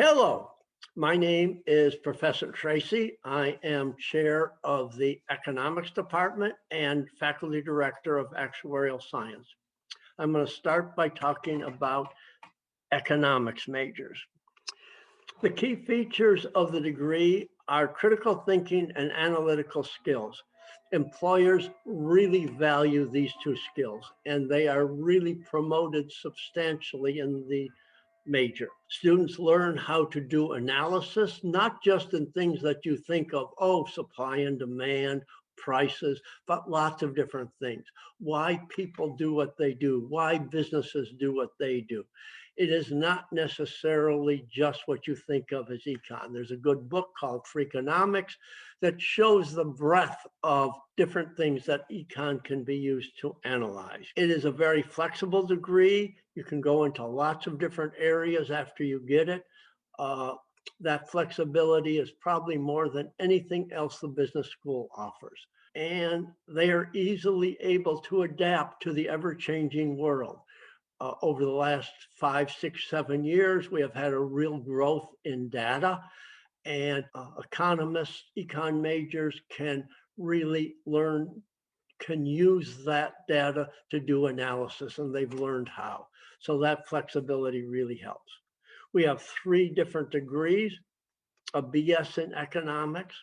Hello, my name is Professor Tracy. I am chair of the Economics Department and faculty director of Actuarial Science. I'm going to start by talking about economics majors. The key features of the degree are critical thinking and analytical skills. Employers really value these two skills, and they are really promoted substantially in the major. Students learn how to do analysis, not just in things that you think of, oh, supply and demand, prices, but lots of different things. Why people do what they do, why businesses do what they do. It is not necessarily just what you think of as econ. There's a good book called Freakonomics that shows the breadth of different things that econ can be used to analyze. It is a very flexible degree. You can go into lots of different areas after you get it. That flexibility is probably more than anything else the business school offers. And they are easily able to adapt to the ever-changing world. Over the last 5, 6, 7 years, we have had a real growth in data, and economists, econ majors can really can use that data to do analysis, and they've learned how. So that flexibility really helps. We have 3 different degrees: a BS in economics,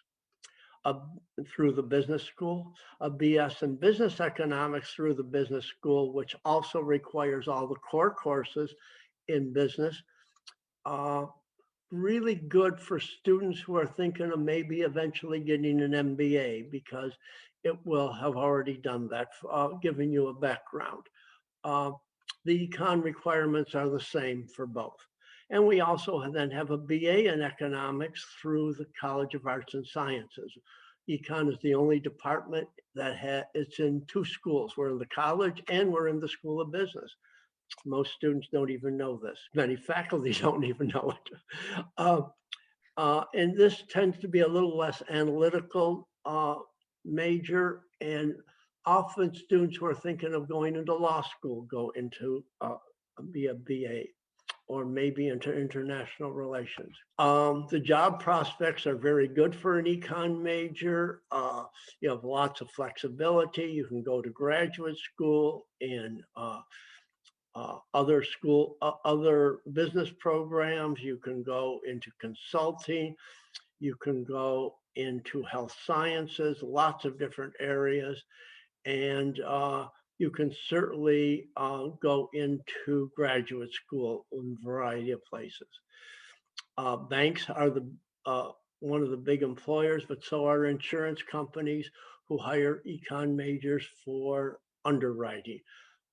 through the business school, a BS in business economics through the business school, which also requires all the core courses in business. Really good for students who are thinking of maybe eventually getting an MBA, because it will have already done that, giving you a background. The econ requirements are the same for both. And we also then have a BA in economics through the College of Arts and Sciences. Econ is the only department that it's in 2 schools. We're in the college and we're in the School of Business. Most students don't even know this. Many faculty don't even know it. And this tends to be a little less analytical major, and often students who are thinking of going into law school go into be a BA, or maybe into international relations. The job prospects are very good for an econ major. You have lots of flexibility. You can go to graduate school in other business programs. You can go into consulting. You can go into health sciences, lots of different areas. And you can certainly go into graduate school in a variety of places. Banks are one of the big employers, but so are insurance companies who hire econ majors for underwriting.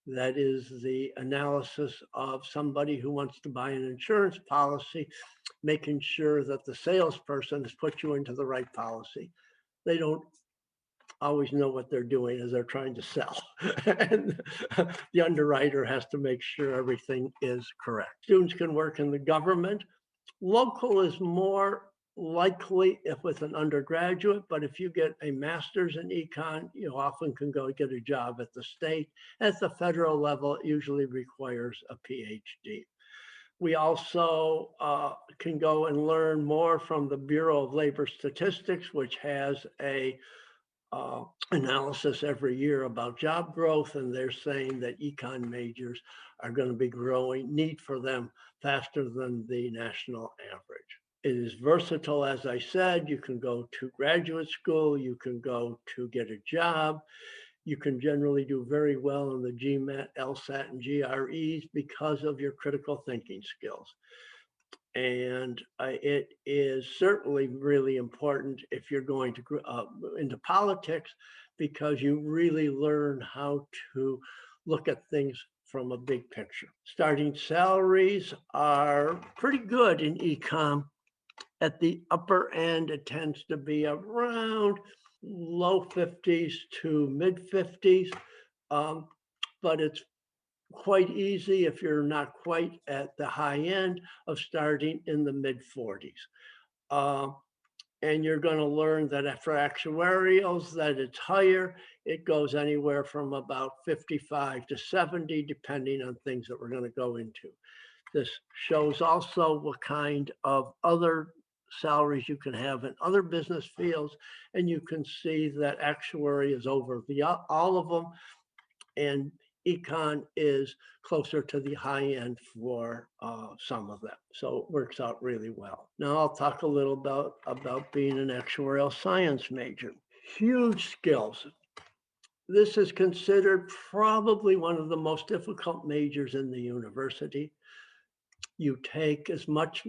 That is the analysis of somebody who wants to buy an insurance policy, making sure that the salesperson has put you into the right policy. They don't always know what they're doing as they're trying to sell. And the underwriter has to make sure everything is correct. Students can work in the government. Local is more likely if with an undergraduate, but if you get a master's in econ, you often can go get a job at the state. At the federal level, it usually requires a PhD. We also can go and learn more from the Bureau of Labor Statistics, which has a analysis every year about job growth, and they're saying that econ majors are going to be growing, need for them faster than the national average. It is versatile, as I said. You can go to graduate school, you can go to get a job. You can generally do very well in the GMAT, LSAT, and GREs because of your critical thinking skills. And it is certainly really important if you're going to into politics, because you really learn how to look at things from a big picture. Starting salaries are pretty good in econ. At the upper end, it tends to be around low 50s to mid 50s, but it's quite easy if you're not quite at the high end of starting in the mid 40s. And you're going to learn that for actuarials that it's higher. It goes anywhere from about 55 to 70, depending on things that we're going to go into. This shows also what kind of other salaries you can have in other business fields. And you can see that actuary is over all of them. And econ is closer to the high end for some of them. So it works out really well. Now I'll talk a little about being an actuarial science major. Huge skills. This is considered probably one of the most difficult majors in the university. You take as much,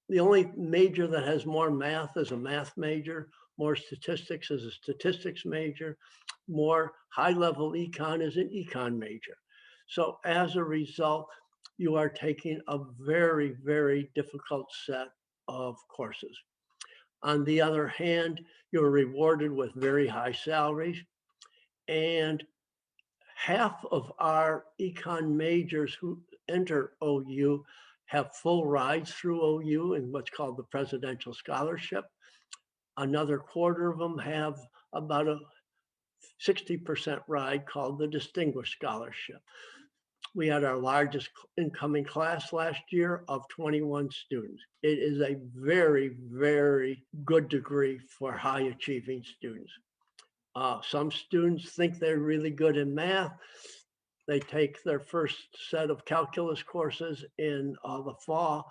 the only major that has more math is a math major, more statistics is a statistics major, more high-level econ is an econ major. So as a result, you are taking a very, very difficult set of courses. On the other hand, you're rewarded with very high salaries, and half of our econ majors who enter OU have full rides through OU in what's called the Presidential Scholarship. Another quarter of them have about a 60% ride called the Distinguished Scholarship. We had our largest incoming class last year of 21 students. It is a very, very good degree for high achieving students. Some students think they're really good in math. They take their first set of calculus courses in the fall.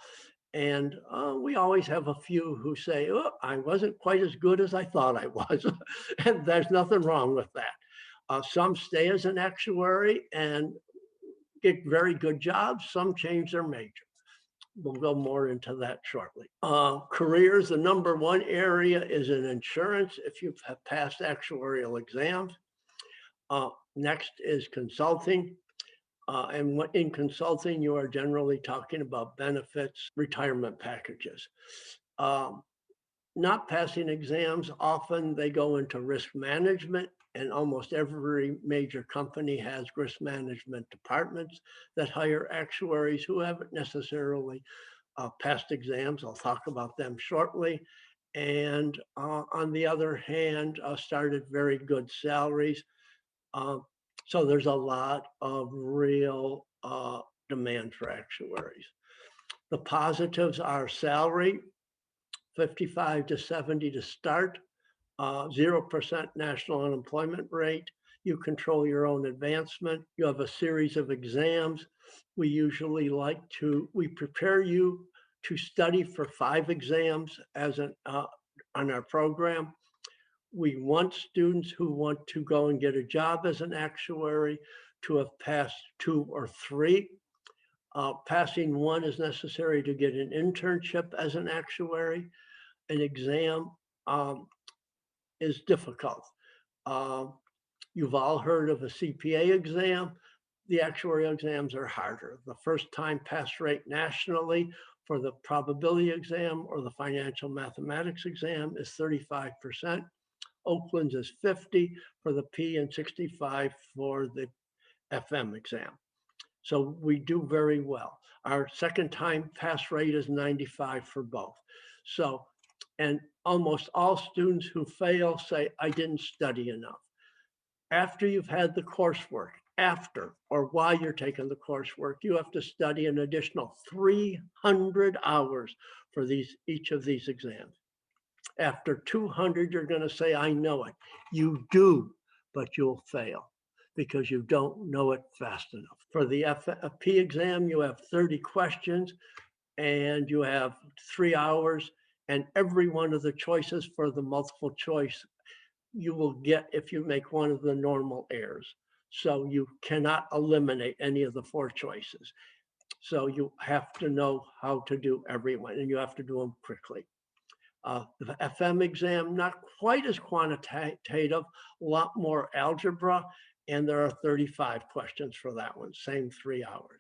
And we always have a few who say, oh, I wasn't quite as good as I thought I was. And there's nothing wrong with that. Some stay as an actuary and get very good jobs. Some change their major. We'll go more into that shortly. Careers, the number one area is in insurance if you have passed actuarial exams. Next is consulting. And in consulting, you are generally talking about benefits, retirement packages. Not passing exams, often they go into risk management, and almost every major company has risk management departments that hire actuaries who haven't necessarily passed exams. I'll talk about them shortly. And on the other hand, started very good salaries. So there's a lot of real demand for actuaries. The positives are salary, 55 to 70 to start, 0% national unemployment rate. You control your own advancement. You have a series of exams. We usually we prepare you to study for 5 exams as on our program. We want students who want to go and get a job as an actuary to have passed 2 or 3. Passing 1 is necessary to get an internship as an actuary. An exam is difficult. You've all heard of a CPA exam. The actuarial exams are harder. The first time pass rate nationally for the probability exam or the financial mathematics exam is 35%. Oakland's is 50 for the P and 65 for the FM exam. So we do very well. Our second time pass rate is 95 for both. So, and almost all students who fail say, I didn't study enough. After you've had the coursework, after or while you're taking the coursework, you have to study an additional 300 hours for each of these exams. After 200, you're going to say, I know it. You do, but you'll fail because you don't know it fast enough. For the FP exam, you have 30 questions and you have 3 hours, and every one of the choices for the multiple choice you will get if you make one of the normal errors. So you cannot eliminate any of the 4 choices. So you have to know how to do every one, and you have to do them quickly. The FM exam, not quite as quantitative, a lot more algebra, and there are 35 questions for that one, same 3 hours.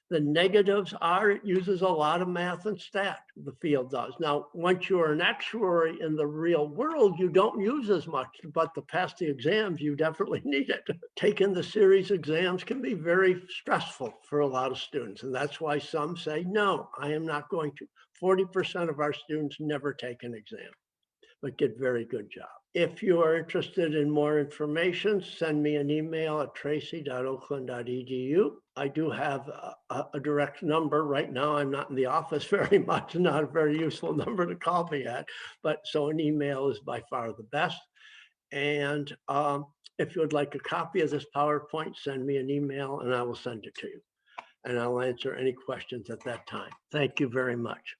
The negatives are it uses a lot of math and stat, the field does. Now, once you're an actuary in the real world, you don't use as much, but to pass the exams, you definitely need it. Taking the series exams can be very stressful for a lot of students, and that's why some say, no, I am not going to. 40% of our students never take an exam, but get very good jobs. If you are interested in more information, send me an email at tracy.oakland.edu. I do have a direct number. Right now, I'm not in the office very much, not a very useful number to call me at, but so an email is by far the best. And if you would like a copy of this PowerPoint, send me an email and I will send it to you. And I'll answer any questions at that time. Thank you very much.